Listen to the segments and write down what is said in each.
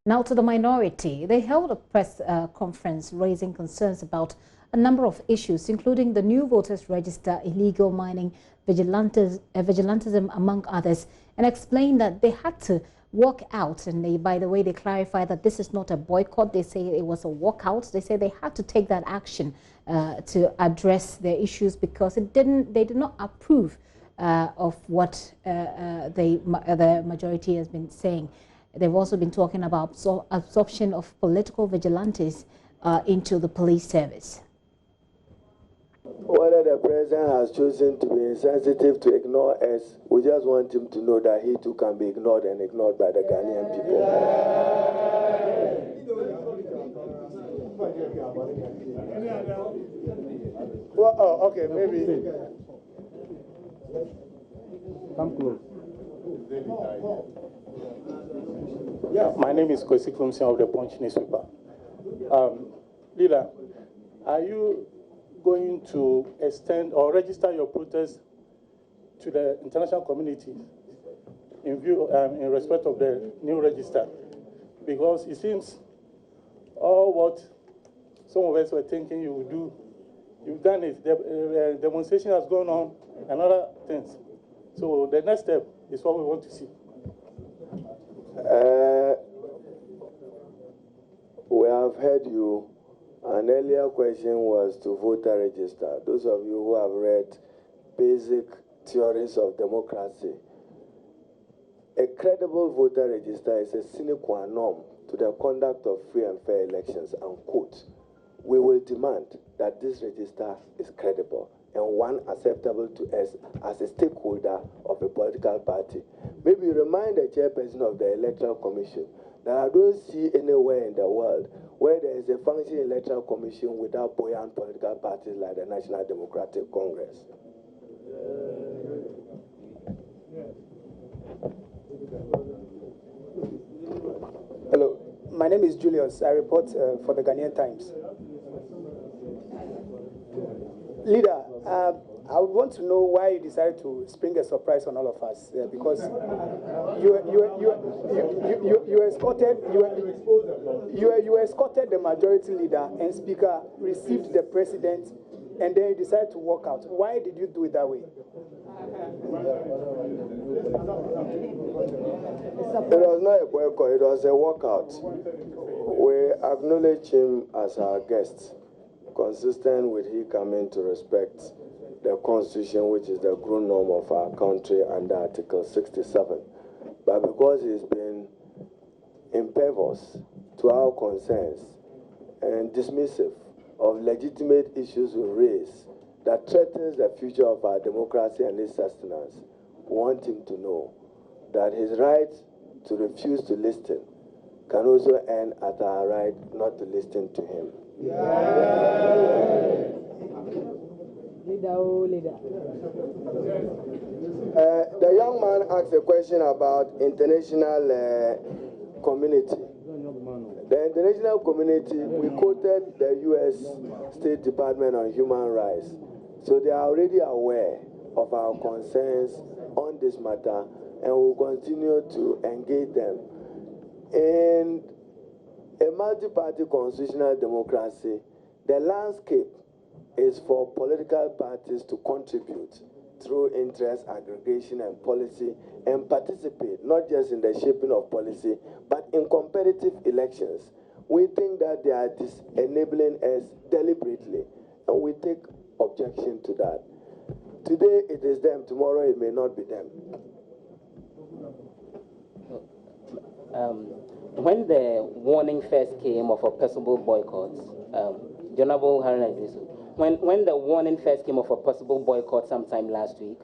Now to the minority. They held a press conference raising concerns about a number of issues, including the new voters register, illegal mining, vigilantism, among others, and explained that they had to walk out. And by the way, they clarified that this is not a boycott. They say it was a walkout. They say they had to take that action to address their issues because they did not approve of what the majority has been saying. They've also been talking about absorption of political vigilantes into the police service. Whether the president has chosen to be insensitive to ignore us, we just want him to know that he too can be ignored and ignored by the Ghanaian people. Well, oh, okay, maybe. Come close. Yeah, my name is Kwesi Kumsi of the Punch newspaper. Leader, are you going to extend or register your protest to the international community in respect of the new register? Because it seems all what some of us were thinking you would do, you've done it. The demonstration has gone on and other things. So the next step is what we want to see. We have heard you. An earlier question was to voter register. Those of you who have read basic theories of democracy, a credible voter register is a sine qua non to the conduct of free and fair elections, and quote, we will demand that this register is credible and one acceptable to us as a stakeholder of a political party. Maybe remind the chairperson of the Electoral Commission that I don't see anywhere in the world where there is a functioning electoral commission without buoyant political parties like the National Democratic Congress. Hello, my name is Julius. I report for the Ghanaian Times. Leader, I would want to know why you decided to spring a surprise on all of us, because you escorted the majority leader and speaker, received the president, and then you decided to walk out. Why did you do it that way? It was not a boycott, it was a walkout. We acknowledge him as our guest, consistent with he coming to respect the Constitution, which is the ground norm of our country under Article 67. But because he's been impervious to our concerns and dismissive of legitimate issues we raise that threatens the future of our democracy and its sustenance, we want him to know that his right to refuse to listen can also end at our right not to listen to him. The young man asked a question about international community. The international community, we quoted the U.S. State Department on Human Rights. So they are already aware of our concerns on this matter, and we'll continue to engage them. In a multi-party constitutional democracy, the landscape is for political parties to contribute through interest aggregation and policy and participate not just in the shaping of policy but in competitive elections. We think that they are enabling us deliberately, and we take objection to that. Today it is them, tomorrow it may not be them. When the warning first came of a possible boycott, Honorable Haruna Idrisu, when the warning first came of a possible boycott sometime last week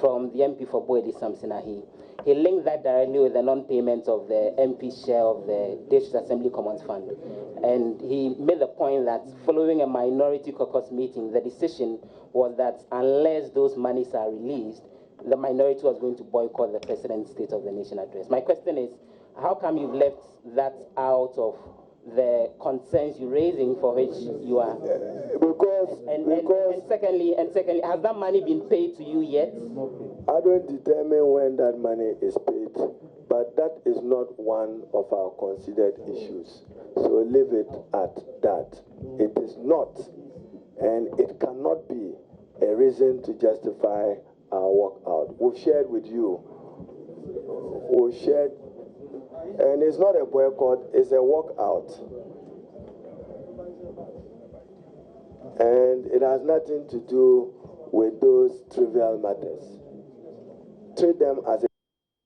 from the MP for Boedi Samsinahi, he linked that directly with the non-payment of the MP's share of the District Assembly Commons Fund. And he made the point that following a minority caucus meeting, the decision was that unless those monies are released, the minority was going to boycott the President's State of the Nation address. My question is, how come you've left that out of the concerns you're raising for which you are? And secondly, has that money been paid to you yet? I don't determine when that money is paid, but but that is not one of our considered issues. So leave it at that. It is not, and it cannot be a reason to justify our walkout. We've shared with you. We've shared, and it's not a boycott, it's a walkout. And it has nothing to do with those trivial matters. Treat them as a